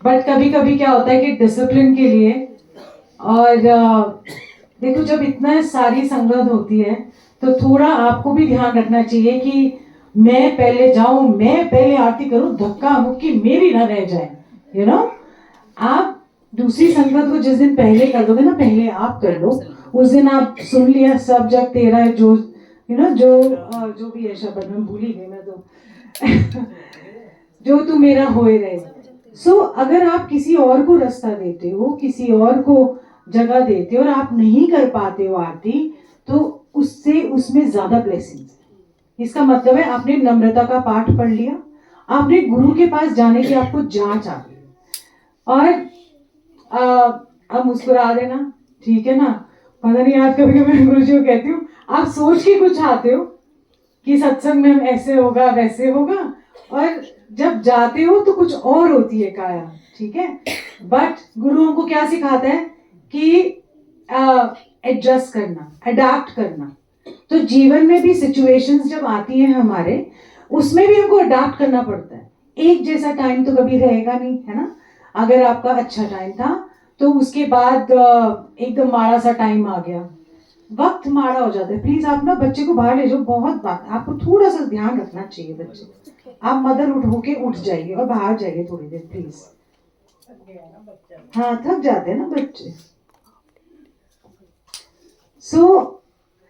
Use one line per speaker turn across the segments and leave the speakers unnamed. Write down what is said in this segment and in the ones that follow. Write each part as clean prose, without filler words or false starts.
But कभी कभी क्या होता है कि डिसिप्लिन के लिए और देखो जब इतना सारी संगत होती है तो थोड़ा आपको भी ध्यान रखना चाहिए कि मैं पहले जाऊं, मैं पहले आरती करूं, धक्का मुक्की मेरी ना रह जाए, यू नो। आप दूसरी संगत को जिस दिन पहले कर दोगे ना, पहले आप कर लो, उस दिन आप सुन लिया सब जग तेरा है, जो यू नो जो भी है शब्द मैं भूल ही गई मैं तो जो तू मेरा होए रहे। सो अगर आप किसी और को रास्ता देते हो, किसी और को जगह देते हो और आप नहीं कर पाते हो आरती, तो उससे उसमें ज्यादा ब्लेसिंग्स है। इसका मतलब है आपने नम्रता का पाठ पढ़ लिया, आपने गुरु के पास जाने की आपको जांच आ गई। और अब मुस्कुरा देना, ठीक है ना। पता नहीं आज कभी कभी गुरु जी को कहती हूँ आप सोच के कुछ आते हो कि सत्संग में ऐसे होगा वैसे होगा, और जब जाते हो तो कुछ और होती है काया, ठीक है। बट गुरु हमको क्या सिखाता है कि एडजस्ट करना, अडेप्ट करना। तो जीवन में भी सिचुएशंस जब आती हैं हमारे, उसमें भी हमको अडेप्ट करना पड़ता है। एक जैसा टाइम तो कभी रहेगा नहीं, है ना। अगर आपका अच्छा टाइम था तो उसके बाद एकदम माड़ा सा टाइम आ गया, वक्त माड़ा हो जाता है। प्लीज आप ना बच्चे को बाहर ले जाओ, बहुत बात आपको थोड़ा सा ध्यान रखना चाहिए बच्चे। आप मदर उठ होके उठ जाइए और बाहर जाइए थोड़ी देर प्लीज। हाँ थक जाते हैं ना बच्चे।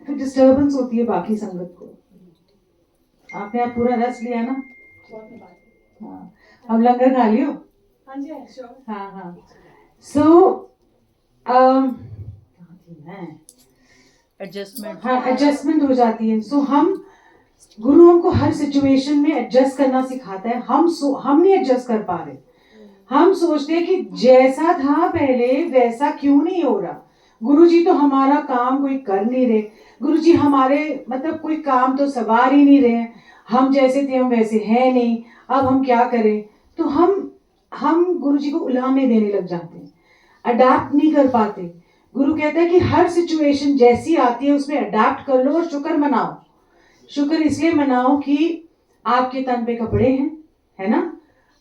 फिर डिस्टर्बेंस होती है बाकी संगत को। आपने आप पूरा रस लिया ना। हाँ अब लंगर खा लियो। हाँ जी हाँ हाँ। एडजस्टमेंट, हाँ एडजस्टमेंट हो जाती है। हम गुरु हमको हर सिचुएशन में एडजस्ट करना सिखाता है। हम नहीं एडजस्ट कर पा रहे, हम सोचते हैं कि जैसा था पहले वैसा क्यों नहीं हो रहा। गुरुजी तो हमारा काम कोई कर नहीं रहे, गुरुजी हमारे मतलब कोई काम तो सवार ही नहीं रहे, हम जैसे थे हम वैसे हैं नहीं, अब हम क्या करें। तो हम गुरुजी को उल्हाने देने लग जाते हैं, अडेप्ट नहीं कर पाते। गुरु कहता है कि हर सिचुएशन जैसी आती है उसमें अडेप्ट कर लो और शुक्र मनाओ। शुक्र इसलिए मनाओ कि आपके तन पे कपड़े हैं, है ना,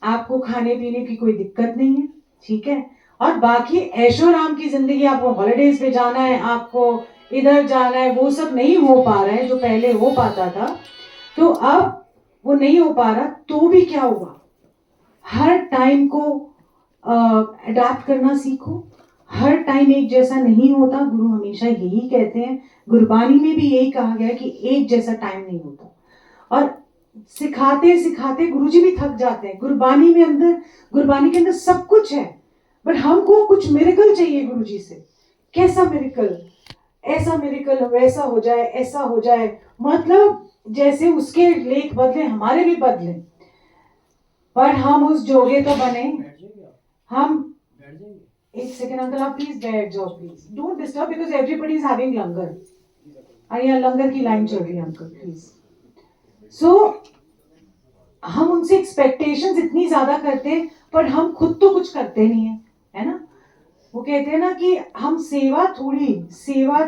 आपको खाने पीने की कोई दिक्कत नहीं है, ठीक है। और बाकी ऐशो आराम की जिंदगी, आपको हॉलिडेज पे जाना है, आपको इधर जाना है, वो सब नहीं हो पा रहा है जो पहले हो पाता था। तो अब वो नहीं हो पा रहा, तो भी क्या हुआ, हर टाइम को अडेप्ट करना सीखो। हर टाइम एक जैसा नहीं होता, गुरु हमेशा यही कहते हैं। गुरबानी में भी यही कहा गया है कि एक जैसा टाइम नहीं होता। और सिखाते सिखाते गुरुजी भी थक जाते हैं। गुरबानी के अंदर सब कुछ है, बट हमको कुछ मिरेकल चाहिए गुरुजी से। कैसा मिरेकल, ऐसा मिरेकल वैसा हो जाए, ऐसा हो जाए, मतलब जैसे उसके लेख बदले हमारे भी बदले, पर हम उस जोगे तो बने। हम एक सेकेंड अंकल, आप प्लीज बैठ जाओ, please don't disturb because everybody is having langar. यहाँ लंगर की लाइन चल रही है अंकल, प्लीज। हम उनसे एक्सपेक्टेशंस इतनी ज्यादा करते हैं, पर हम खुद तो कुछ करते नहीं है ना। वो कहते हैं ना कि हम सेवा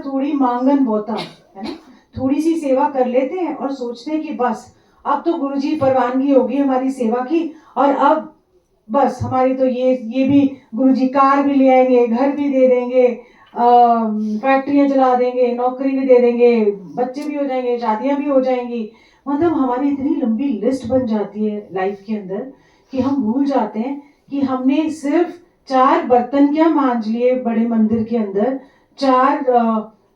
थोड़ी मांगन बोता, है ना। थोड़ी सी सेवा कर लेते हैं और सोचते हैं कि बस अब तो गुरुजी परवानगी होगी हमारी सेवा की, और अब बस हमारी तो ये भी गुरुजी कार भी ले आएंगे, घर भी दे देंगे, फैक्ट्रियां चला देंगे, नौकरी भी दे देंगे, बच्चे भी हो जाएंगे, शादियां भी हो जाएंगी। मतलब हमारी इतनी लंबी लिस्ट बन जाती है लाइफ के अंदर कि हम भूल जाते हैं कि हमने सिर्फ 4 बर्तन क्या मांज लिए बड़े मंदिर के अंदर, 4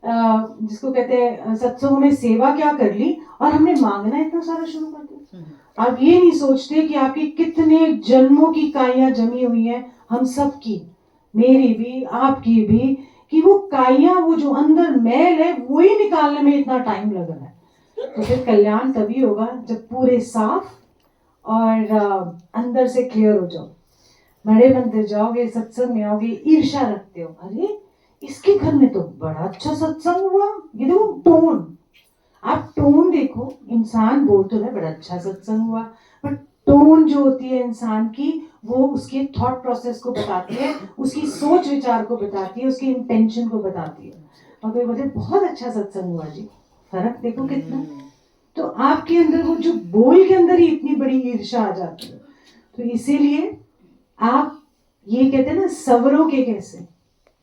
जिसको कहते हैं सत्संगों में सेवा क्या कर ली, और हमने मांगना इतना सारा शुरू कर दिया। आप ये नहीं सोचते कि आपकी कितने जन्मों की काइयां जमी हुई हैं, हम सब की, मेरी भी आपकी भी, कि वो काइयां, वो जो अंदर मैल है वो ही निकालने में इतना टाइम लग रहा है। तो फिर कल्याण तभी होगा जब पूरे साफ और अंदर से क्लियर हो जाओ। बड़े मंदिर जाओगे, सत्संग में आओगे, ईर्ष्या रखते हो, अरे इसके घर में तो बड़ा अच्छा सत्संग हुआ, ये देखो टोन, आप टोन देखो। इंसान बोल तो रहे बड़ा अच्छा सत्संग हुआ, बट टोन जो होती है इंसान की, वो उसके थॉट प्रोसेस को बताती है, उसकी सोच विचार को बताती है, उसकी इंटेंशन को बताती है। और कोई बोलते बहुत अच्छा सत्संग हुआ जी, फर्क देखो कितना। तो आपके अंदर वो जो बोल के अंदर ही इतनी बड़ी ईर्ष्या आ जाती है। तो इसीलिए आप ये कहते हैं ना सवरों के कैसे,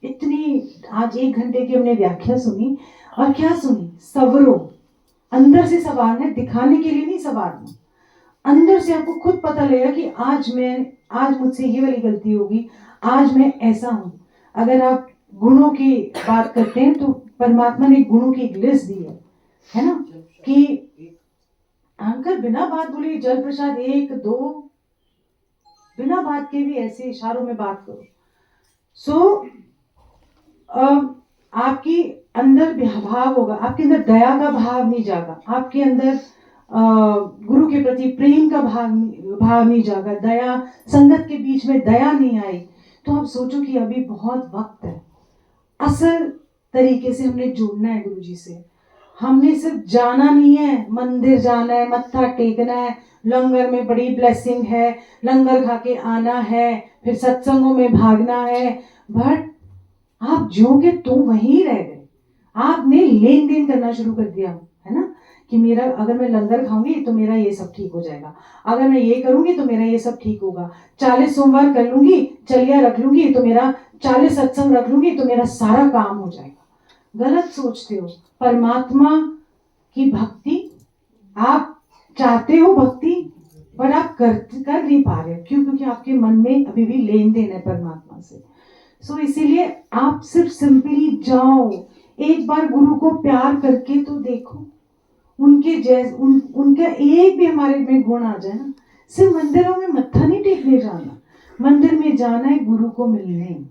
इतनी आज 1 घंटे की हमने व्याख्या सुनी, और क्या सुनी, सवरों, अंदर से सवारना है, दिखाने के लिए नहीं सवारना, अंदर से आपको खुद पता लगेगा कि आज मुझसे ये वाली गलती होगी, आज मैं ऐसा हूं। अगर आप गुणों की बात करते हैं तो परमात्मा ने गुणों की एक लिस्ट दी है ना, कि अंकल बिना बात बोले जल प्रसाद 1 2, बिना बात के भी ऐसे इशारों में बात करो। आपकी अंदर भाव होगा, आपके अंदर दया का भाव नहीं जागा, आपके अंदर गुरु के प्रति प्रेम का भाव नहीं जागा, दया, संगत के बीच में दया नहीं आई, तो आप सोचो कि अभी बहुत वक्त है। असल तरीके से हमने जुड़ना है गुरु जी से। हमने सिर्फ जाना नहीं है, मंदिर जाना है, मत्था टेकना है, लंगर में बड़ी ब्लेसिंग है, लंगर खा के आना है, फिर सत्संगों में भागना है, बट आप ज्यों के तो वहीं रह गए। आपने लेन देन करना शुरू कर दिया है ना, कि मेरा अगर मैं लंगर खाऊंगी तो मेरा ये सब ठीक हो जाएगा, अगर मैं ये करूंगी तो मेरा ये सब ठीक होगा, 40 सोमवार कर लूंगी, चलिया रख लूंगी तो मेरा 40 सत्संग रख लूंगी तो मेरा सारा काम हो जाएगा। गलत सोचते हो। परमात्मा की भक्ति आप चाहते हो, भक्ति, पर आप कर नहीं पा रहे। क्यों? क्योंकि आपके मन में अभी भी लेन देन है परमात्मा से। सो इसीलिए आप सिर्फ सिंपली जाओ, एक बार गुरु को प्यार करके तो देखो, उनके उनका एक भी हमारे में गुण आ जाए ना। सिर्फ मंदिरों में मत्था नहीं टेकने जाना, मंदिर में जाना है गुरु को मिलने।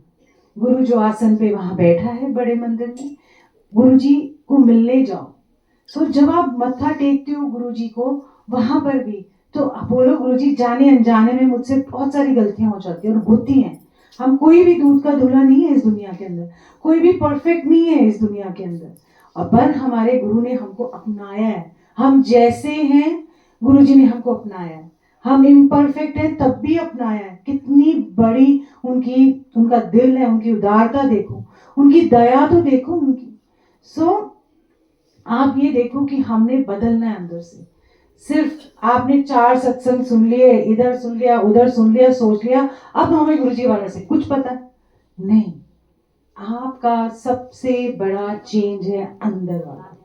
गुरु जो आसन पे वहां बैठा है बड़े मंदिर में, गुरु जी को मिलने जाओ। सो जब आप मत्था टेकते हो गुरु जी को वहां पर भी, तो बोलो गुरु जी जाने अनजाने में मुझसे बहुत सारी गलतियां हो जाती है और होती हैं। हम कोई भी दूध का धुला नहीं है इस दुनिया के अंदर, कोई भी परफेक्ट नहीं है इस दुनिया के अंदर, पर हमारे गुरु ने हमको अपनाया है। हम जैसे हैं गुरु जी ने हमको अपनाया है, हम इम्परफेक्ट हैं तब भी अपनाया है। कितनी बड़ी उनका दिल है, उनकी उदारता देखो, उनकी दया तो देखो उनकी। आप ये देखो कि हमने बदलना है अंदर से। सिर्फ आपने 4 सत्संग सुन लिए, इधर सुन लिया, उधर सुन लिया, सोच लिया, अब हमें गुरुजी वाले से कुछ पता नहीं। आपका सबसे बड़ा चेंज है अंदर वाला।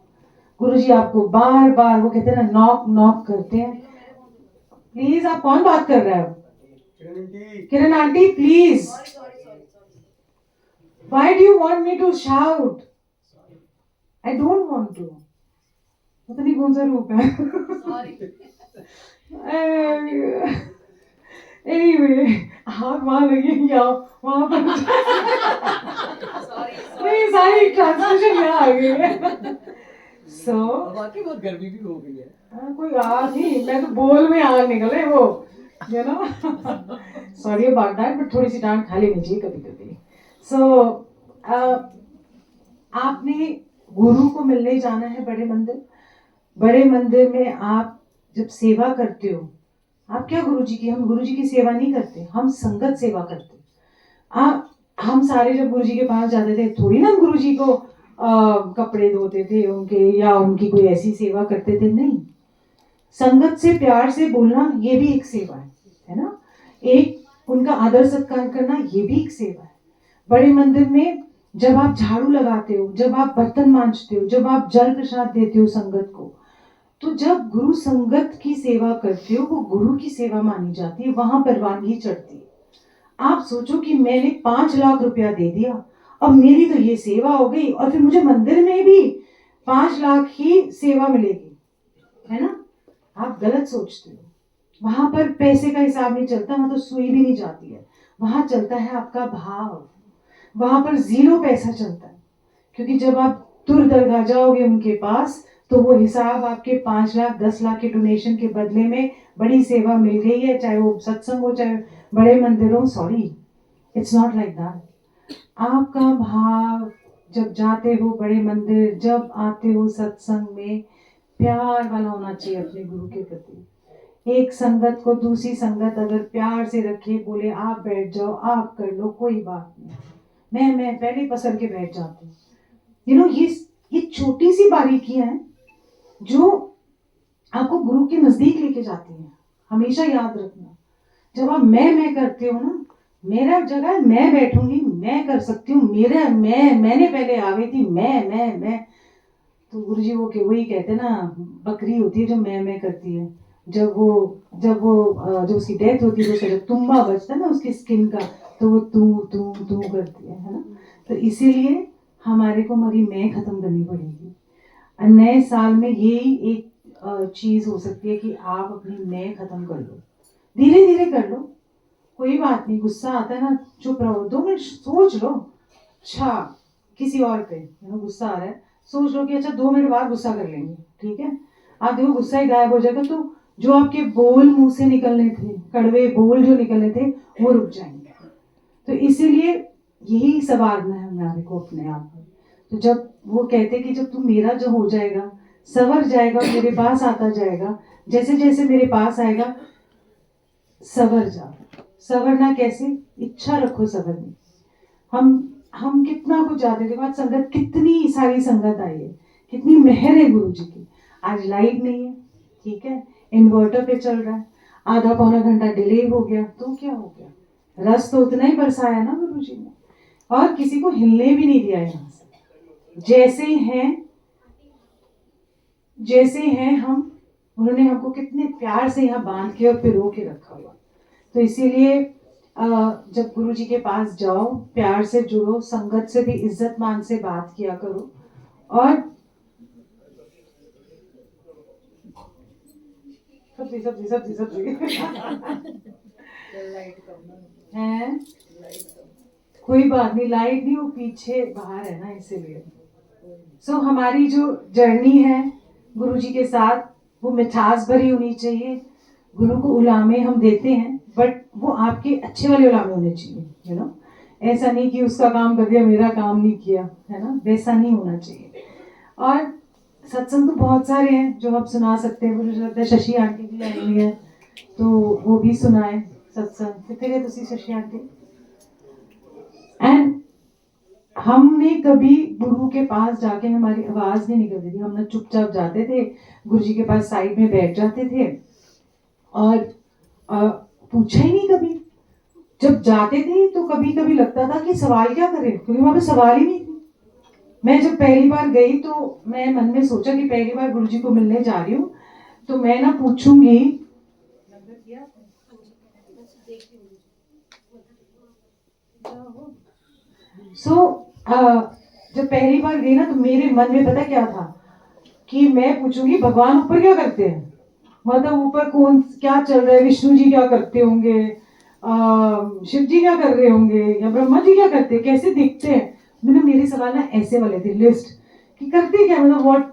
गुरुजी आपको बार बार, वो कहते हैं ना, नॉक नॉक करते हैं। प्लीज, आप कौन बात कर रहे हो? Kiran aunty please, why do you want me to shout? I don't want to. पता नहीं कौन सा रूप है। एनीवे, हाथ वहां लगी या वहां पर नहीं, सारी ट्रांसलेशन यहाँ आ गई है।
वाकई बहुत गर्मी भी हो गई है।
कोई आग नहीं, मैं तो बोल में आग निकले वो, you know. Sorry about that, but थोड़ी सी डांट खा लेनी चाहिए कभी कभी। आपने गुरु को मिलने जाना है बड़े मंदिर। बड़े मंदिर में आप जब सेवा करते हो, आप क्या गुरु जी की, हम गुरु जी की सेवा नहीं करते, हम संगत सेवा करते। हम सारे जब गुरु जी के पास जाते थे, थोड़ी ना हम गुरु जी को कपड़े धोते थे उनके, या उनकी कोई ऐसी सेवा करते थे, नहीं। संगत से प्यार से बोलना ये भी एक सेवा है ना। एक उनका आदर सत्कार करना ये भी एक सेवा है। बड़े मंदिर में जब आप झाड़ू लगाते हो, जब आप बर्तन मांजते हो, जब आप जल प्रसाद देते हो संगत को, तो जब गुरु संगत की सेवा करते हो, वो गुरु की सेवा मानी जाती है, वहां परवानगी चढ़ती है। आप सोचो कि मैंने 5 लाख रुपया दे दिया, अब मेरी तो ये सेवा हो गई, और फिर मुझे मंदिर में भी 5 लाख ही सेवा मिलेगी, है ना। आप गलत सोचते हो। वहां पर पैसे का हिसाब नहीं चलता, वहां तो सुई भी नहीं जाती है, वहां चलता है आपका भाव। वहां पर 0 पैसा चलता है, क्योंकि जब आप तुर दरगाह जाओगे उनके पास, तो वो हिसाब आपके 5 लाख 10 लाख के डोनेशन के बदले में बड़ी सेवा मिल गई है, चाहे वो सत्संग हो, चाहे बड़े मंदिर हो। Sorry, it's not like that. आपका भाव जब जाते हो बड़े मंदिर, जब आते हो सत्संग में, प्यार वाला होना चाहिए अपने गुरु के प्रति। एक संगत को दूसरी संगत अगर प्यार से रखे, बोले आप बैठ जाओ, आप कर लो, कोई बात नहीं, मैं पहले पसंद के बैठ जाती हूँ। यू नो, ये छोटी सी बारीकियां हैं जो आपको गुरु के नजदीक लेके जाती हैं। हमेशा याद रखना, जब आप मैं करते हो ना, मेरा जगह मैं बैठूंगी, मैं कर सकती हूँ, मेरा मैंने पहले आ गई थी, मैं। तो गुरुजी वो वही कहते हैं ना, बकरी होती है जो मैं करती है। जब उसकी डेथ होती है तो उसका जब तुम्बा बचता है ना उसकी स्किन का, तो वो तू करती है ना। तो इसीलिए हमारे को हमारी मैं खत्म करनी पड़ेगी। नए साल में यही एक चीज हो सकती है कि आप अपनी मैं खत्म कर लो, धीरे धीरे कर लो, कोई बात नहीं। गुस्सा आता है ना, चुप रहो, 2 मिनट सोच लो। अच्छा, किसी और पे गुस्सा आ रहा है, सोच लो कि अच्छा 2 मिनट बाद गुस्सा कर लेंगे, ठीक है। आप देखो गुस्सा ही गायब हो जाएगा, तो जो आपके बोल मुंह से निकलने थे, कड़वे बोल जो निकलने थे, वो रुक जाएंगे। तो इसीलिए यही संवारना है हमारे को अपने आप में। तो जब वो कहते कि जब तू मेरा जो हो जाएगा, संवर जाएगा, मेरे पास आता जाएगा, जैसे जैसे मेरे पास आएगा, संवर जा। संवरना कैसे? इच्छा रखो संवरने। हम कितना कुछ जाते थे, आज संगत, कितनी सारी संगत आई है, कितनी मेहर है गुरु जी की। आज लाइट नहीं है, ठीक है, इन्वर्टर पे चल रहा है, आधा पौना घंटा डिले हो गया, तो क्या हो गया? रस तो उतना ही बरसाया ना गुरु जी ने, और किसी को हिलने भी नहीं दिया यहाँ से। जैसे हैं हम, उन्होंने हमको कितने प्यार से यहाँ बांध के और पिरो के रखा हुआ। तो इसीलिए जब गुरु जी के पास जाओ, प्यार से जुड़ो, संगत से भी इज्जत मान से बात किया करो। और सब्जी है, कोई बात नहीं, लाइट नहीं, वो पीछे बाहर है ना, इसीलिए। सो हमारी जो जर्नी है गुरु जी के साथ, वो मिठास भरी होनी चाहिए। गुरु को उलामे हम देते हैं, बट वो आपके अच्छे वाले उलामे होने चाहिए, ऐसा नहीं कि उसका काम कर दिया, मेरा काम नहीं किया, है ना, वैसा नहीं होना चाहिए। और सत्संग तो बहुत सारे हैं जो आप सुना सकते हैं। मुझे लगता है शशि आंटी भी आई हुई है, तो वो भी सुनाए सत्संग। कितने गए तुसी शशि आंटी? एंड हमने कभी गुरु के पास जाके हमारी आवाज नहीं निकलती थी, हम ना चुपचाप जाते थे, गुरु जी के पास साइड में बैठ जाते थे और पूछा ही नहीं कभी। जब जाते थे तो कभी कभी लगता था कि सवाल क्या करें, क्योंकि वहां पे सवाल ही नहीं थे। मैं जब पहली बार गई तो मैं मन में सोचा कि पहली बार गुरु जी को मिलने जा रही हूँ, तो मैं ना पूछूंगी। जब पहली बार गई ना, तो मेरे मन में पता क्या था कि मैं पूछूंगी भगवान ऊपर क्या करते हैं, मतलब ऊपर कौन क्या चल रहा है, विष्णु जी क्या करते होंगे, शिव जी क्या कर रहे होंगे, या ब्रह्मा जी क्या करते हैं, कैसे दिखते हैं। मेरे सवाल ना ऐसे वाले थे, लिस्ट कि करते क्या, मतलब व्हाट,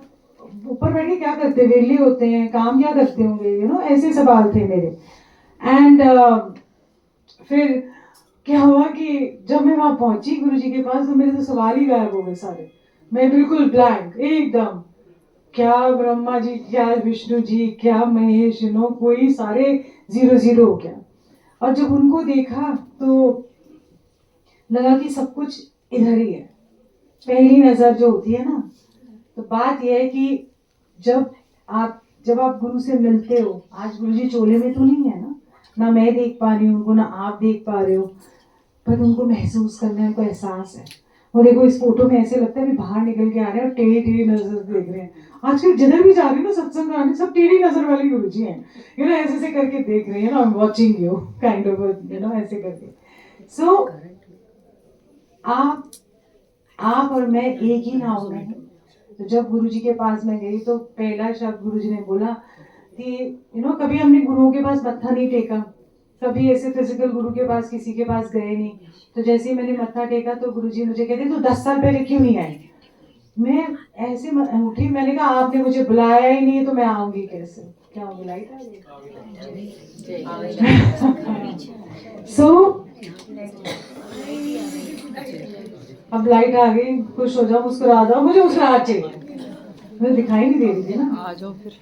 ऊपर बैठ के क्या करते, वेले होते हैं, काम क्या करते होंगे, ऐसे सवाल थे मेरे। एंड फिर क्या हुआ कि जब मैं वहां पहुंची गुरु जी के पास, तो मेरे तो सवाल ही गायब हो गए सारे। मैं बिल्कुल ब्लैंक एकदम, क्या ब्रह्मा जी, क्या विष्णु जी, क्या महेश, कोई सारे 0 0 हो गया। और जब उनको देखा तो लगा कि सब कुछ इधर ही है। पहली नजर जो होती है ना, तो बात यह है कि जब आप गुरु से मिलते हो, आज गुरु जी चोले में तो नहीं है ना मैं देख पा रही हूँ उनको, ना आप देख पा रहे हो, पर उनको महसूस करना है, उनको एहसास है। और देखो इस फोटो में ऐसे लगता है कि बाहर निकल के आ रहे हैं और टेढ़ी टेढ़ी नजर देख रहे हैं। आजकल जिधर भी जा रही हूँ ना सत्संग कराने, सब टेढ़ी नजर वाले गुरु जी हैं, ऐसे ऐसे करके देख रहे हैं ना, वॉचिंग यू काइंड ऑफ, ऐसे करके। सो आप और मैं एक ही नाव में हैं। तो जब गुरु जी के पास मैं गई तो पहला शब्द गुरु जी ने बोला कि कभी हमने गुरुओं के पास मत्था नहीं टेका, कभी ऐसे फिजिकल गुरु के पास किसी के पास गए नहीं। तो जैसे ही मैंने मत्था टेका तो गुरु जी मुझे कहते तो 10 साल पहले क्यों नहीं आई। मैं ऐसे उठी, मैंने कहा आपने मुझे बुलाया ही नहीं तो मैं आऊंगी कैसे, क्या बुलाई था। सो अब लाइट आ गई, खुश हो जाओ, मुस्कुरा दो, मुझे मुस्कुराहट चाहिए, मुझे दिखाई नहीं दे रही थी ना।
आ जाओ फिर।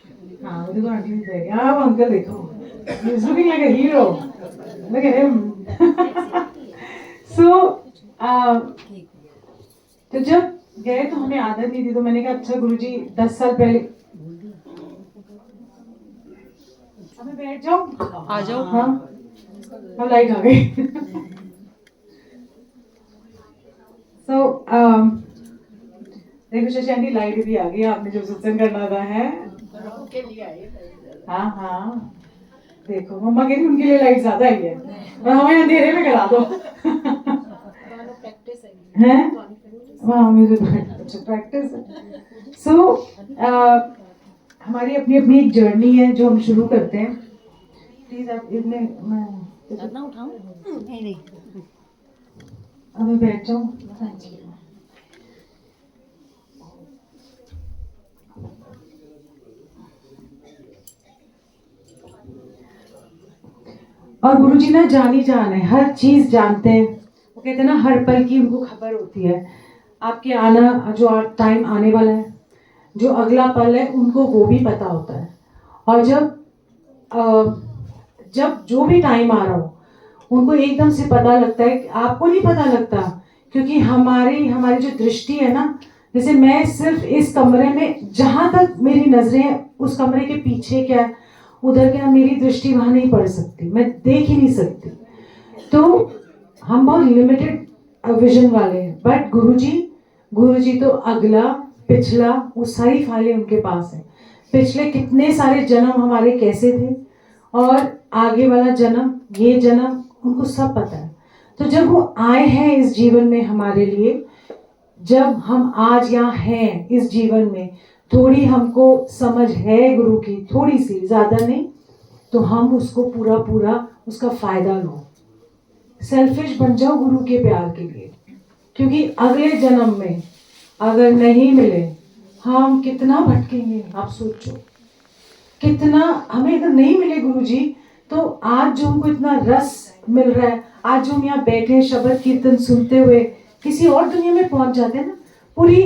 हाँ मुझे तो आंटी दे रही, आप अंकल देखो, he's looking like a hero, look at him. So तो जब गए तो हमें आदत नहीं थी, तो मैंने कहा अच्छा गुरुजी 10 साल पहले, हमें बैठ जाओ,
आ जाओ।
हाँ अब लाइट आ गई। सो देखो शशि आंटी लाइट भी आ गई, आपने जो सत्संग करना था है।
के लिए आए
हाँ हाँ, देखो मम्मा कह रही उनके लिए लाइट ज्यादा आई है और हमें अंधेरे में करा दो।
प्रैक्टिस
है हाँ, मुझे अच्छा प्रैक्टिस है। सो हमारी अपनी अपनी एक जर्नी है जो हम शुरू करते हैं। प्लीज आप इतने
करना उठाऊं नहीं नहीं
अब मैं बैठ जाऊँ। और गुरुजी ना जानी जान है, हर चीज जानते हैं। वो कहते हैं ना हर पल की उनको खबर होती है। आपके आना जो टाइम आने वाला है, जो अगला पल है, उनको वो भी पता होता है। और जब जो भी टाइम आ रहा हो उनको एकदम से पता लगता है, आपको नहीं पता लगता, क्योंकि हमारी हमारी जो दृष्टि है ना, जैसे मैं सिर्फ इस कमरे में जहां तक मेरी नजरें, उस कमरे के पीछे क्या उधर क्या, मेरी दृष्टि वहां नहीं पड़ सकती, मैं देख ही नहीं सकती। तो हम बहुत लिमिटेड विजन वाले हैं। बट गुरुजी तो अगला पिछला वो सारी फाइलें उनके पास है। पिछले कितने सारे जन्म हमारे कैसे थे और आगे वाला जन्म, ये जन्म, उनको सब पता है। तो जब वो आए हैं इस जीवन में हमारे लिए, जब हम आज यहाँ हैं इस जीवन में, थोड़ी हमको समझ है गुरु की, थोड़ी सी, ज्यादा नहीं, तो हम उसको पूरा पूरा उसका फायदा लो। सेल्फिश बन जाओ गुरु के प्यार के लिए, क्योंकि अगले जन्म में अगर नहीं मिले, हम कितना भटकेंगे। आप सोचो कितना, हमें अगर नहीं मिले गुरुजी, तो आज जो हमको इतना रस मिल रहा है, आज जो हम यहाँ बैठे शब्द कीर्तन सुनते हुए किसी और दुनिया में पहुंच जाते हैं ना, पूरी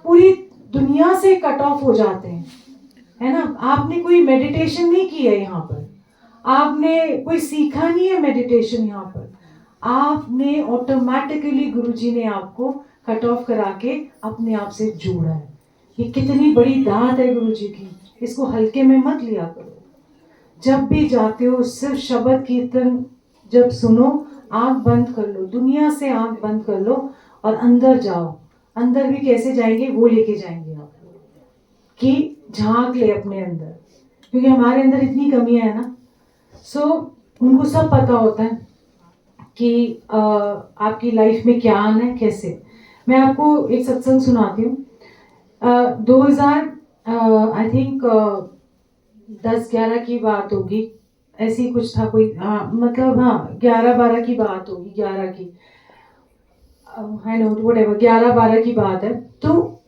पूरी दुनिया से कट ऑफ हो जाते हैं, है ना। आपने कोई मेडिटेशन नहीं की है यहाँ पर, आपने कोई सीखा नहीं है मेडिटेशन यहाँ पर, आपने ऑटोमेटिकली गुरुजी ने आपको कट ऑफ करा के अपने आप से जोड़ा है। ये कितनी बड़ी दात है गुरुजी की, इसको हल्के में मत लिया करो। जब भी जाते हो सिर्फ शब्द कीर्तन जब सुनो, आंख बंद कर लो, दुनिया से आंख बंद कर लो और अंदर जाओ। अंदर भी कैसे जाएंगे, वो लेके जाएंगे आपको, कि झांक ले अपने अंदर, क्योंकि हमारे अंदर इतनी कमियां है ना। सो उनको सब पता होता है कि आपकी लाइफ में क्या आना है, कैसे। मैं आपको एक सत्संग सुनाती हूँ। 2000 आई थिंक 10-11 की बात होगी, ऐसी कुछ था कोई, हाँ मतलब हाँ 11-12 की बात होगी, 11 की, आई नो व्हाटएवर, 11-12 की बात है। तो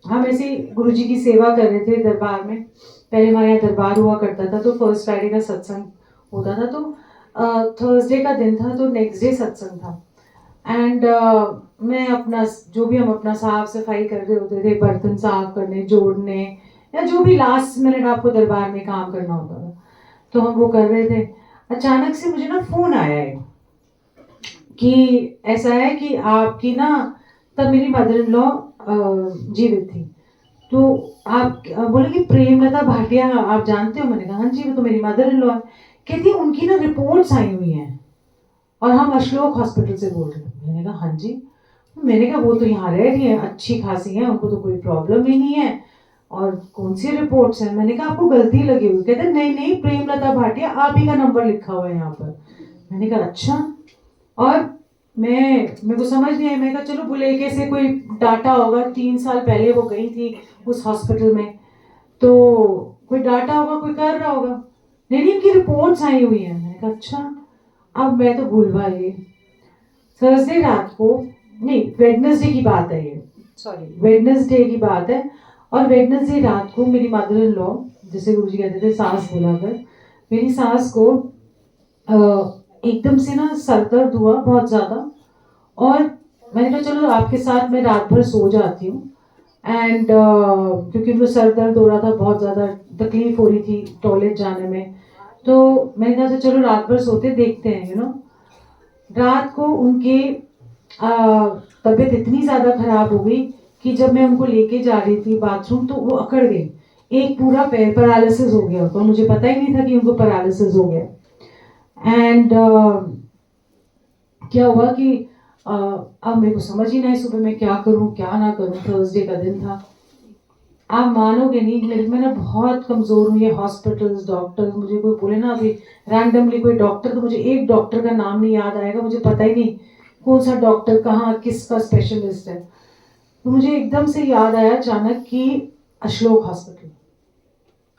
हम ऐसे गुरुजी की सेवा कर रहे थे दरबार में। पहले हमारे यहाँ दरबार हुआ करता था, तो फर्स्ट फ्राइडे का सत्संग होता था, तो थर्सडे का दिन था, तो नेक्स्ट डे सत्संग था। एंड मैं अपना जो भी हम अपना साफ सफाई कर रहे होते थे, बर्तन साफ करने, जोड़ने, या जो भी लास्ट मिनट आपको दरबार में काम करना होता था, तो हम वो कर रहे थे। अचानक से मुझे ना फोन आया है कि ऐसा है कि आपकी ना, तब मेरी मदर इन लॉ जीवित थी, तो आप बोले कि प्रेमलता भाटिया आप जानते हो। मैंने कहा हाँ जी, वो तो मेरी मदर इन लॉ है। कहती उनकी ना रिपोर्ट्स आई हुई हैं और हम अशोक हॉस्पिटल से बोल रहे हैं। मैंने कहा हाँ जी। मैंने कहा वो तो यहाँ रह रही है, अच्छी खासी है, उनको तो कोई प्रॉब्लम ही नहीं है, और कौन सी रिपोर्ट्स हैं। मैंने कहा आपको गलती लगी हुई। कहते नहीं नहीं, प्रेमलता भाटिया आप ही का नंबर लिखा हुआ है यहाँ पर। मैंने कहा अच्छा। और मेरे को समझ नहीं आया। मैंने कहा चलो बुलेके से कोई डाटा होगा, 3 साल पहले वो गई थी उस हॉस्पिटल में, तो कोई डाटा होगा, कोई कर रहा होगा। नहीं नहीं, इनकी रिपोर्ट्स आई हुई है। मैंने कहा अच्छा। अब मैं तो भूल गई। थर्सडे रात को, नहीं वेडनेसडे की बात है ये, सॉरी वेडनेसडे की बात है। और वेडनेसडे रात को मेरी मदर इन लॉ, जिसे गुरुजी कहते थे सास बुलाकर, मेरी सास को एकदम से ना सर दर्द हुआ बहुत ज़्यादा। और मैंने कहा चलो आपके साथ मैं रात भर सो जाती हूँ। एंड क्योंकि उनको सर दर्द हो रहा था, बहुत ज़्यादा तकलीफ हो रही थी टॉयलेट जाने में, तो मैंने कहा चलो रात भर सोते देखते हैं, रात को उनकी तबीयत इतनी ज़्यादा खराब हो गई कि जब मैं उनको लेके जा रही थी बाथरूम, तो वो अकड़ गई, एक पूरा पैर पैरालिसिस हो गया। तो मुझे पता ही नहीं था कि उनको पैरालिसिस हो गया। एंड क्या हुआ कि अब मेरे को समझ ही नहीं सुबह मैं क्या करूं क्या ना करूं। थर्सडे का दिन था। आप मानोगे नहीं, मैं ना बहुत कमज़ोर हूँ। ये हॉस्पिटल्स डॉक्टर्स, मुझे कोई बोले ना अभी रैंडमली कोई डॉक्टर, तो मुझे एक डॉक्टर का नाम नहीं याद आएगा, मुझे पता ही नहीं कौन सा डॉक्टर कहाँ किसका स्पेशलिस्ट है। तो मुझे एकदम से याद आया अचानक कि अशोक हॉस्पिटल,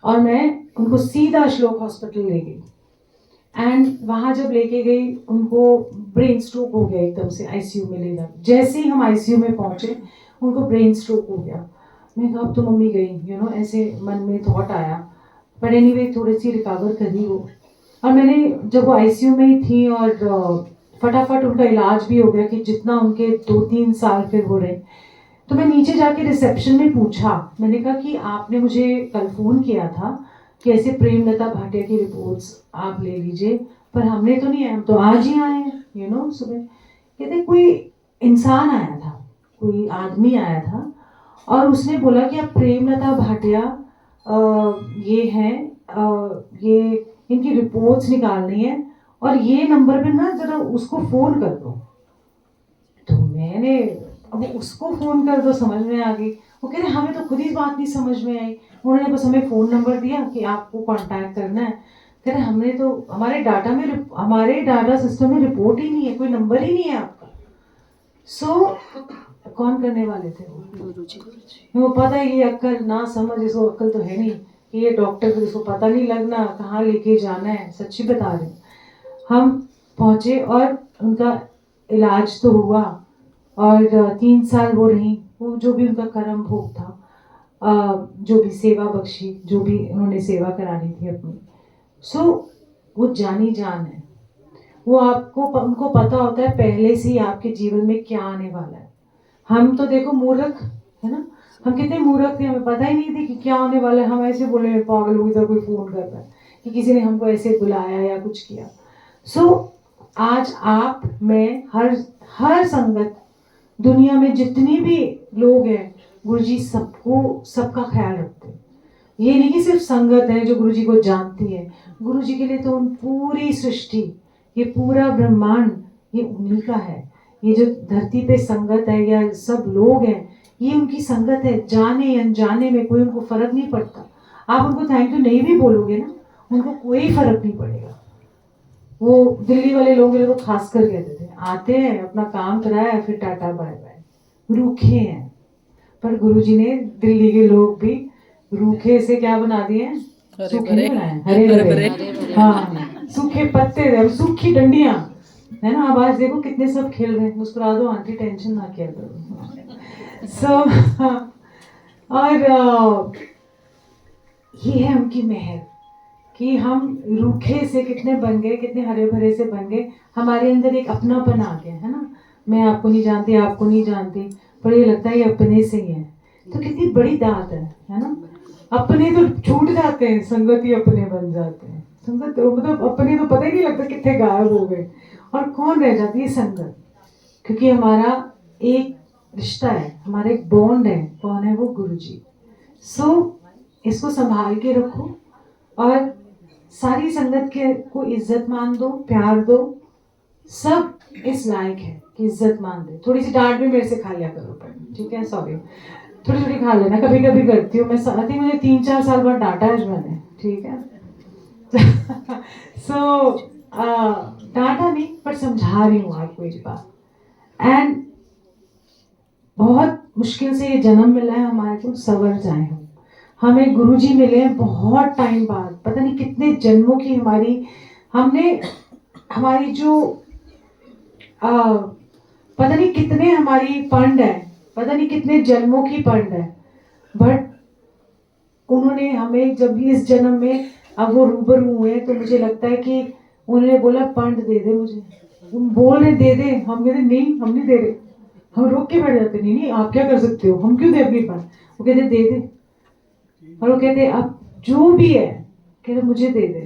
और मैं उनको सीधा अशोक हॉस्पिटल ले गई। एंड वहाँ जब लेके गई उनको ब्रेन स्ट्रोक हो गया एकदम से, आईसीयू में ले जा। जैसे ही हम आईसीयू में पहुंचे उनको ब्रेन स्ट्रोक हो गया। मैं कहा अब तो मम्मी गई, ऐसे मन में थॉट आया। पर एनीवे थोड़ी सी रिकवर करी वो। और मैंने जब वो आईसीयू में ही थी और फटाफट उनका इलाज भी हो गया कि जितना उनके 2-3 साल फिर हो रहे। तो मैं नीचे जाके रिसेप्शन में पूछा, मैंने कहा कि आपने मुझे कल फ़ोन किया था कि ऐसे प्रेमलता भाटिया की रिपोर्ट्स आप ले लीजिए, पर हमने तो नहीं आए, हम तो आज ही आए हैं सुबह। कहते कोई इंसान आया था, कोई आदमी आया था और उसने बोला कि आप प्रेमलता भाटिया ये हैं, ये इनकी रिपोर्ट्स निकालनी है और ये नंबर पे ना ज़रा उसको फ़ोन कर दो। तो मैंने अब उसको फ़ोन कर दो, समझ में आ गई। वो कह रहे हमें तो खुद ही बात नहीं समझ में आई, उन्होंने बस हमें फ़ोन नंबर दिया कि आपको कांटेक्ट करना है। कह रहे हमने तो हमारे डाटा सिस्टम में रिपोर्ट ही नहीं है, कोई नंबर ही नहीं है आपका। कौन करने वाले थे वो पता है ये अक्ल ना समझ, इसको अक्ल तो है नहीं कि ये डॉक्टर को इसको पता नहीं लगना कहाँ लेके जाना है। सच्ची बता रहे। हम पहुँचे और उनका इलाज तो हुआ और 3 साल वो रही, वो जो भी उनका कर्म भोग था, जो भी सेवा बख्शी, जो भी उन्होंने सेवा करानी थी अपनी। वो जानी जान है। वो उनको पता होता है पहले से ही आपके जीवन में क्या आने वाला है। हम तो देखो मूर्ख है ना, हम कितने मूर्ख थे, हमें पता ही नहीं थी कि क्या होने वाला है। हम ऐसे बोले पागल हो इधर कोई फ़ोन कर रहा है कि किसी ने हमको ऐसे बुलाया या कुछ किया। आज आप मैं हर संगत दुनिया में जितनी भी लोग हैं, गुरुजी सबका ख्याल रखते हैं। ये नहीं कि सिर्फ संगत है जो गुरुजी को जानती है, गुरुजी के लिए तो पूरी सृष्टि, ये पूरा ब्रह्मांड ये उन्हीं का है। ये जो धरती पे संगत है या सब लोग हैं, ये उनकी संगत है। जाने अनजाने में कोई उनको फर्क नहीं पड़ता। आप उनको थैंक यू नहीं भी बोलोगे ना, उनको कोई फर्क नहीं पड़ेगा। वो दिल्ली वाले लोग तो खास कर कहते थे, आते हैं अपना काम कराया फिर टाटा बाय बाय। रूखे हैं। पर गुरुजी ने दिल्ली के लोग भी रूखे से क्या बना दिए हैं, सूखे नहीं बनाए, हरे भरे। हाँ, सूखे पत्ते, सूखी डंडियां है ना। अब आज देखो कितने सब खेल रहे हैं। मुस्कुरा दो आंटी, टेंशन ना किया करो। और ये है उनकी मेहर कि हम रूखे से कितने बन गए, कितने हरे भरे से बन गए। हमारे अंदर एक अपनापन आ गया है ना। मैं आपको नहीं जानती, आपको नहीं जानती, पर ये लगता है ये अपने से ही है। तो कितनी बड़ी दात है ना। अपने तो छूट जाते हैं, संगत ही अपने बन जाते हैं। संगत मतलब अपने तो पता ही नहीं लगता कितने गायब हो गए, और कौन रह जाती है संगत। क्योंकि हमारा एक रिश्ता है, हमारा एक बॉन्ड है। कौन है वो, गुरुजी। इसको संभाल के रखो और सारी संगत को इज्जत मान दो, प्यार दो। सब इस लायक है कि इज्जत मान दे। थोड़ी सी डांट भी मेरे से खा लिया करो, ठीक है, सॉरी, थोड़ी थोड़ी खा लेना, कभी कभी करती हूँ मैं। साथ ही मुझे 3-4 साल बाद डांटा है मैंने, ठीक है। डांटा नहीं पर समझा रही हूँ आपको एक बात। एंड बहुत मुश्किल से ये जन्म मिला है हमारे को, सवर जाए हम। हमें गुरुजी मिले बहुत टाइम बाद, पता नहीं कितने जन्मों की हमारी जो पता नहीं कितने हमारी पंड है, पता नहीं कितने जन्मों की पंड है। बट उन्होंने हमें जब भी इस जन्म में अब वो रूबरू हुए, तो मुझे लगता है कि उन्होंने बोला पंड दे दे मुझे। तुम बोल रहे दे दे, हम कहते नहीं, हम नहीं दे रहे। हम रोक के बैठ जाते, नहीं आप क्या कर सकते हो, हम क्यों दे अपनी पंड। वो कहते दे दे, और वो कहते अब जो भी है कहते मुझे दे दे,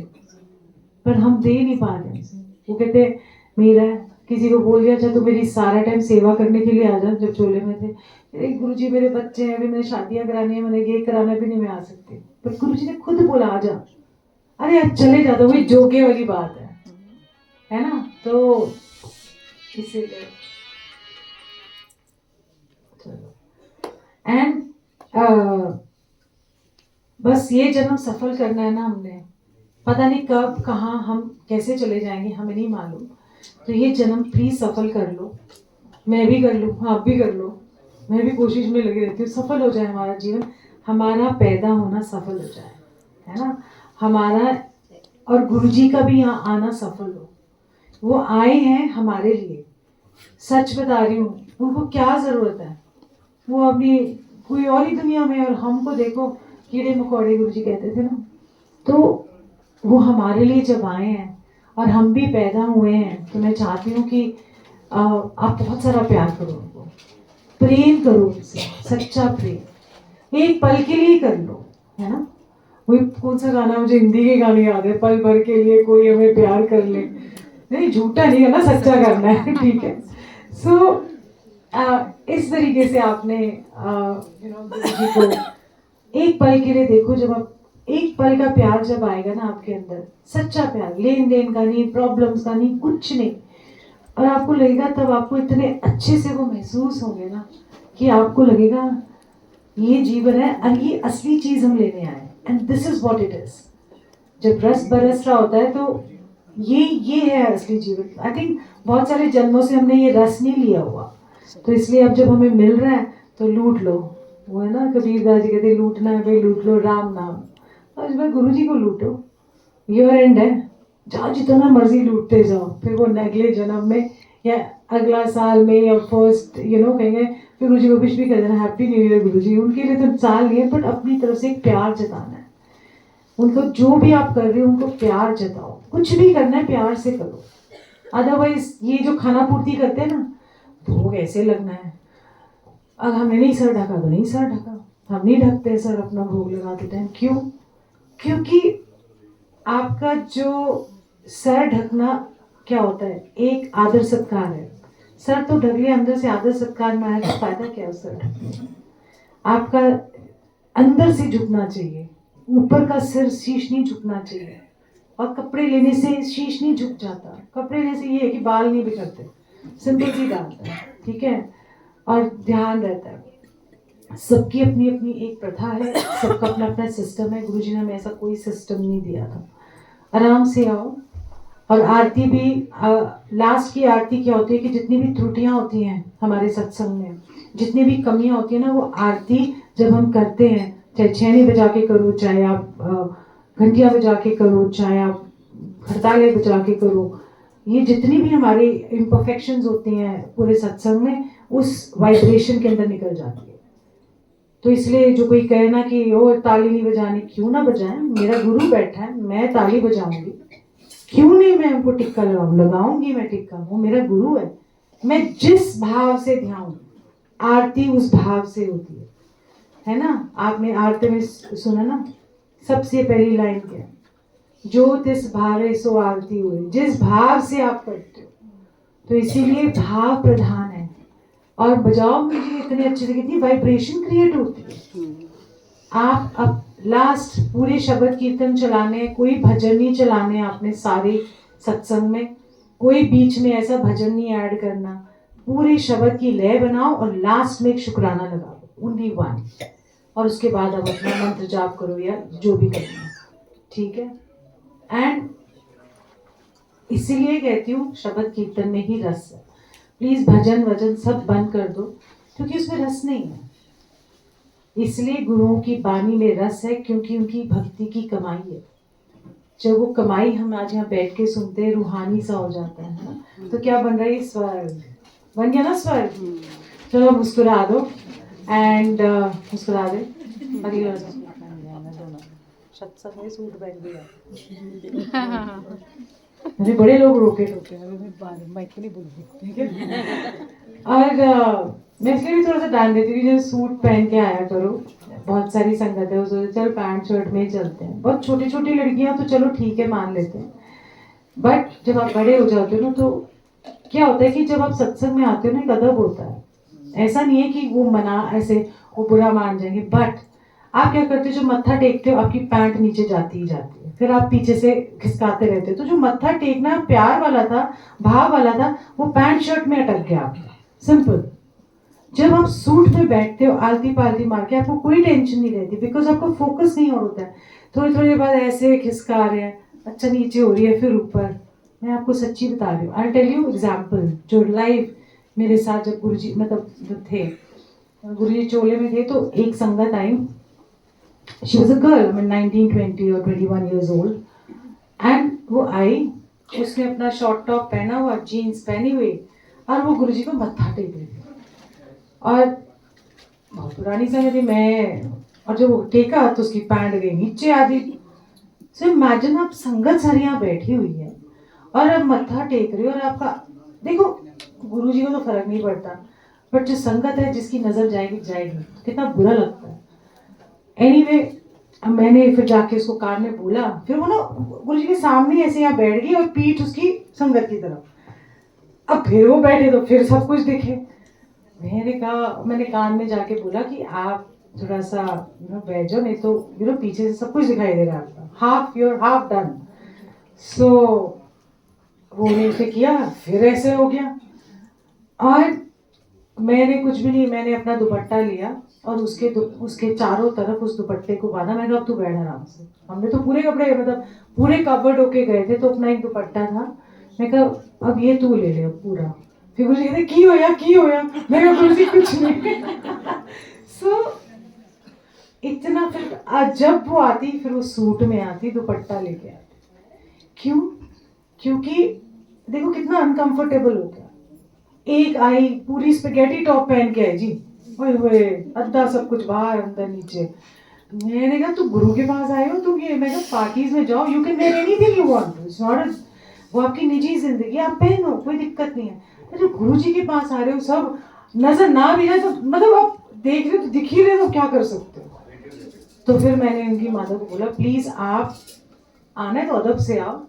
पर हम दे नहीं पा रहे। वो कहते मेरा किसी को बोल दिया, अच्छा तो मेरी सारा टाइम सेवा करने के लिए आ जा। जब चोले में थे, गुरुजी मेरे बच्चे हैं, अभी मैंने शादियां करानी है, मैंने ये कराना भी नहीं, मैं आ सकती। पर गुरुजी ने खुद बोला आ जा। अरे आज चले जाता, वही जोगे वाली बात है ना। तो इसीलिए एंड बस ये जन्म सफल करना है ना हमने, पता नहीं कब कहाँ हम कैसे चले जाएंगे हमें नहीं मालूम। तो ये जन्म प्लीज सफल कर लो, मैं भी कर लूँ, आप भी कर लो, मैं भी कोशिश में लगी रहती हूँ सफल हो जाए हमारा जीवन, हमारा पैदा होना सफल हो जाए, है ना, हमारा और गुरुजी का भी यहाँ आना सफल हो। वो आए हैं हमारे लिए, सच बता रही हूँ, उनको क्या जरूरत है, वो अपनी कोई और ही दुनिया में, और हमको देखो कीड़े मकोड़े गुरुजी कहते थे ना। तो वो हमारे लिए जब आए हैं और हम भी पैदा हुए हैं, तो मैं चाहती हूँ कि आप बहुत सारा प्यार करो उनको, प्रेम करो उनसे, सच्चा प्रेम, एक पल के लिए कर लो, है ना। वही कौन सा गाना, मुझे हिंदी के गाने याद है, पल भर के लिए कोई हमें प्यार कर ले, नहीं झूठा नहीं करना, सच्चा करना है, ठीक है। सो इस तरीके से आपने गुरुजी को एक पल के लिए देखो, जब आप एक पल का प्यार जब आएगा ना आपके अंदर, सच्चा प्यार, लेन देन का नहीं, प्रॉब्लम्स का नहीं, कुछ नहीं, और आपको लगेगा, तब आपको इतने अच्छे से वो महसूस होंगे ना कि आपको लगेगा ये जीवन है और ये असली चीज हम लेने आए, and this is what it is. जब रस बरस रहा होता है तो ये है असली जीवन। आई थिंक बहुत सारे जन्मों से हमने ये रस नहीं लिया हुआ, तो इसलिए अब जब हमें मिल रहा है तो लूट लो, वो है ना, कबीरदास जी कहते लूटना है भाई लूट लो राम नाम, और इस बार गुरु जी को लूटो, योर एंड है, जाओ जितना मर्जी लूटते जाओ, फिर वो अगले जन्म में या अगला साल में या फर्स्ट कहेंगे, फिर गुरु जी को विश भी कर देना हैप्पी न्यू ईयर गुरु जी, उनके लिए तो साल नहीं है, बट अपनी तरफ से एक प्यार जताना है उनको, जो भी आप कर रहे हो उनको प्यार जताओ, कुछ भी करना है प्यार से करो, अदरवाइज ये जो खाना पूर्ति करते हैं ना, भोग ऐसे लगना है, अब हमने नहीं सर ढका तो नहीं सर ढका, हम नहीं ढकते सर अपना भोग लगाते टाइम, क्यों? क्योंकि आपका जो सर ढकना क्या होता है, एक आदर सत्कार है, सर तो ढक लिया, अंदर से आदर सत्कार में आया तो फायदा क्या है सर ढकने? आपका अंदर से झुकना चाहिए, ऊपर का सिर शीश नहीं झुकना चाहिए, और कपड़े लेने से शीश नहीं झुक जाता, कपड़े लेने से ये है कि बाल नहीं बिखरते, सिंपल सी बात है, ठीक है, और ध्यान रहता है, सबकी अपनी अपनी एक प्रथा है, सबका अपना अपना सिस्टम है, गुरुजी ने हमें ऐसा कोई सिस्टम नहीं दिया था, आराम से आओ। और आरती भी लास्ट की आरती क्या होती है कि जितनी भी त्रुटियां होती हैं हमारे सत्संग में, जितनी भी कमियां होती है ना, वो आरती जब हम करते हैं, चाहे छेने बजा के करो, चाहे आप घंटियां बजा के करो, चाहे आप हड़ताले बजा के करो, ये जितनी भी हमारी इम्परफेक्शंस होती हैं पूरे सत्संग में, उस वाइब्रेशन के अंदर निकल जाती है। तो इसलिए जो कोई कहे ना कि ओ ताली नहीं बजानी, क्यों ना बजाएं, मेरा गुरु बैठा है, मैं ताली बजाऊंगी, क्यों नहीं, मैं उनको टिक्का लगाऊंगी, मैं टिक्का, वो मेरा गुरु है, मैं जिस भाव से ध्यान, आरती उस भाव से होती है ना। आपने आरती में सुना ना, सबसे पहली लाइन क्या है, जो तिस भावे सो आरती हुई, जिस भाव से आप करते हो, तो इसीलिए भाव प्रधान है, और बजाओ मुझे इतने अच्छे से, कितनी वाइब्रेशन क्रिएट होती है। आप अब लास्ट पूरे शब्द कीर्तन चलाने, कोई भजन नहीं चलाने आपने सारे सत्संग में, कोई बीच में ऐसा भजन नहीं ऐड करना, पूरे शब्द की लय बनाओ और लास्ट में एक शुक्राना लगाओ, ओनली वन, और उसके बाद अब अपना मंत्र जाप करो या जो भी करना है, ठीक है। एंड इसीलिए कहती हूँ शब्द कीर्तन में ही रस है, प्लीज भजन वजन सब बंद कर दो, क्योंकि उसमें रस नहीं है। इसलिए गुरुओं की बानी में रस है, क्योंकि उनकी भक्ति की कमाई है, जब वो कमाई हम आज यहाँ बैठ के सुनते हैं, रूहानी सा हो जाता है ना, तो क्या बन रहा है, स्वर्ग बन गया ना, स्वर्ग। चलो मुस्कुरा दो, एंड मुस्कुरा दे, सत्संग में सूट पहन दिया, मुझे बड़े लोग रोके मैं नहीं बोलूँगी, ठीक है। और मैं इसलिए भी थोड़ा सा ध्यान देती हूँ, जब सूट पहन के आया करो, बहुत सारी संगत है उसको चल पैंट शर्ट में ही चलते हैं, बहुत छोटी छोटी लड़कियां तो चलो ठीक है मान लेते हैं, बट जब आप बड़े हो जाते हो ना, तो क्या होता है कि जब आप सत्संग में आते हो ना, एक अदब होता है, ऐसा नहीं है कि वो मना ऐसे वो बुरा मान जाएंगे, बट आप क्या करते हो, जो मत्था टेकते हो आपकी पैंट नीचे जाती ही जाती है, फिर आप पीछे से खिसकाते रहते हो, तो जो मत्था टेकना प्यार वाला था, भाव वाला था, वो पैंट शर्ट में अटक गया आपका, सिंपल। जब आप सूट में बैठते हो आलती पालती मार के, आपको कोई टेंशन नहीं रहती, बिकॉज आपका फोकस नहीं और होता है। थोड़ी थोड़ी देर बाद ऐसे खिसका रहे हैं, अच्छा नीचे हो रही है फिर ऊपर। मैं आपको सच्ची बता रही हूँ, आई टेल यू एग्जाम्पल, जो लाइव मेरे साथ जब गुरुजी मतलब जब थे गुरुजी चोले में थे, तो एक संगत आई, she was a girl, I mean 19, 20 और 21 years old, एंड वो आई, उसने अपना शॉर्ट टॉप पहना हुआ, जीन्स पहनी हुई, और वो गुरुजी को मत्था टेक रही थी। और बहुत पुरानी संगत थी मैं, और जब वो टेका तो उसकी पैंट गई नीचे आधी। सो इमेजिन, आप संगत सारी यहाँ बैठी हुई है और आप मत्था टेक रहे हो, और आपका देखो गुरुजी को तो फर्क नहीं पड़ता, बट जो संगत है जिसकी नजर जाएगी जाएगी, कितना बुरा लगता है। एनीवे, मैंने फिर जाके उसको कान में बोला, फिर वो ना गुरुजी के सामने ऐसे यहाँ बैठ गई और पीठ उसकी संगत की तरफ। अब फिर वो बैठे तो फिर सब कुछ दिखे। मैंने कान में जाके बोला कि आप थोड़ा सा बैठ जाओ, नहीं तो पीछे से सब कुछ दिखाई दे रहा है आपका, हाफ यूर हाफ डन। सो वो ऐसे किया, फिर ऐसे हो गया, और मैंने कुछ भी नहीं, मैंने अपना दुपट्टा लिया और उसके चारों तरफ उस दुपट्टे को बांधा। मैंने कहा अब तू बैठ आराम से। हमने तो पूरे कपड़े मतलब पूरे कवर्ड होके गए थे, तो अपना एक दुपट्टा था। मैं कहा अब ये तू ले ले पूरा। फिर गुरुजी कहते की होया मैं कहा गुरुजी कुछ नहीं। सो इतना, फिर जब वो आती, फिर वो सूट में आती, दुपट्टा लेके आती। क्यों? क्योंकि देखो कितना अनकंफर्टेबल हो गया। एक आई पूरी स्पेगेटी टॉप पहन के आई जी, ओए होए, अद्धा सब कुछ बाहर अंदर नीचे। मैंने कहा तू गुरु के पास आए हो, तुम ये, मैं कहा पार्टीज में जाओ, you can wear anything you want, it's not, वो आपकी निजी जिंदगी, आप पहनो, कोई दिक्कत नहीं है। तो गुरु जी के पास आ रहे हो, सब नजर ना भी जाए तो मतलब आप देख रहे हो तो दिख ही रहे, तो क्या कर सकते हो। तो फिर मैंने उनकी माता को बोला प्लीज आप आना है तो अदब से आओ,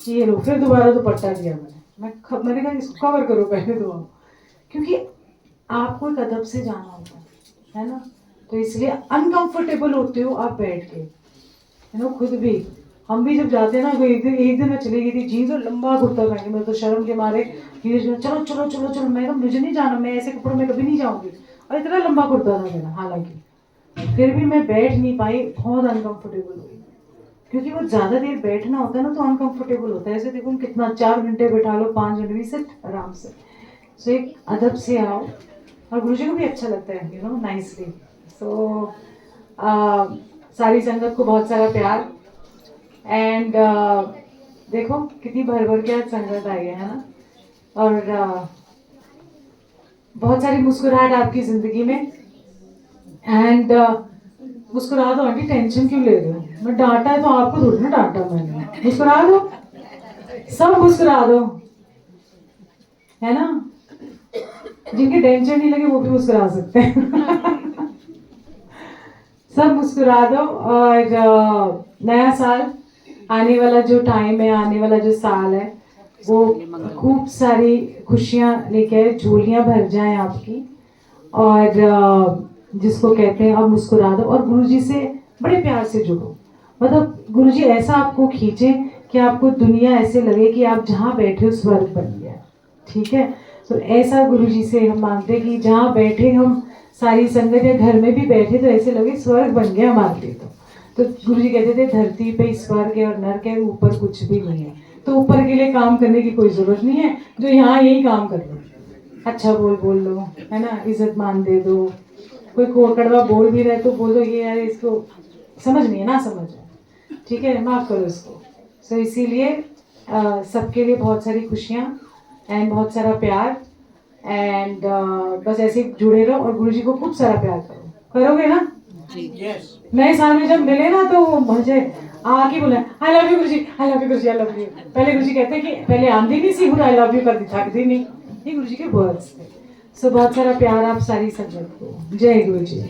ये लो। फिर दोबारा दुपट्टा दिया मैंने कहा इसको कवर करो पहले तो आओ, क्योंकि आपको एक अदब से जाना होगा, है ना। तो इसलिए अनकंफर्टेबल होते हो आप बैठ के, खुद भी। हम भी जब जाते हैं ना, तो एक दिन मैं चली गई थी जीन्स और लंबा कुर्ता पहन के, मैं तो शर्म के मारे चलो चलो चलो चलो, मैं कहा मुझे नहीं जाना, मैं ऐसे कपड़ों में कभी नहीं जाऊंगी। और इतना लंबा कुर्ता था मेरा, हालांकि फिर भी मैं बैठ नहीं पाई, बहुत अनकंफर्टेबल हुई, क्योंकि वो ज्यादा देर बैठना होता है ना तो अनकंफर्टेबल होता है। ऐसे देखो कितना 4 घंटे बैठा लो, 5 घंटे भी सिर्फ आराम से। सो एक अदब से आओ, और गुरुजी को भी अच्छा लगता है, नाइसली। सो सारी संगत को बहुत सारा प्यार, एंड देखो कितनी भर भर के आज संगत आई है ना, और बहुत सारी मुस्कुराहट आपकी जिंदगी में। एंड मुस्कुरा दो आंटी, टेंशन क्यों ले रहे हो, मैं डांटा है तो आपको थोड़ी ना डांटा मैंने, मुस्कुरा दो, सब मुस्कुरा दो, है ना। जिनके टेंशन नहीं लगे वो भी मुस्कुरा सकते हैं। सब मुस्कुरा दो, और नया साल आने वाला जो टाइम है, आने वाला जो साल है, वो खूब सारी खुशियां लेके आए, झोलियां भर जाए आपकी, और जिसको कहते हैं अब मुस्कुरा दो, और गुरुजी से बड़े प्यार से जुड़ो। मतलब गुरुजी ऐसा आपको खींचे कि आपको दुनिया ऐसे लगे कि आप जहाँ बैठे हो स्वर्ग बन गया, ठीक है। तो ऐसा गुरुजी से हम मांगते कि जहाँ बैठे हम सारी संगत या घर में भी बैठे तो ऐसे लगे स्वर्ग बन गया हमारे लिए। तो गुरुजी कहते थे धरती पे स्वर्ग है और नर्क है, ऊपर कुछ भी नहीं है। तो ऊपर के लिए काम करने की कोई जरूरत नहीं है, जो यहाँ यही काम कर लो, अच्छा बोल लो, है ना, इज्जत मान दे दो, कोई कड़वा बोल भी रहे तो बोलो ये यार इसको समझ नहीं है, ना समझ है, ठीक है, माफ करो इसको। सो इसीलिए सबके लिए बहुत सारी खुशियाँ एंड बहुत सारा प्यार, एंड बस ऐसे जुड़े रहो और गुरुजी को खूब सारा प्यार करो, करोगे ना।
Yes.
नए साल में जब मिले ना तो मुझे आके बोले I love you Guruji, I love you Guruji, I love you. पहले गुरुजी कहते हैं कि पहले आंधी नहीं सी आई लव यू कर दी, थकती नहीं, ये गुरुजी के वर्ड्स थे। सो बहुत सारा प्यार आप सारी संगत को। जय गुरुजी।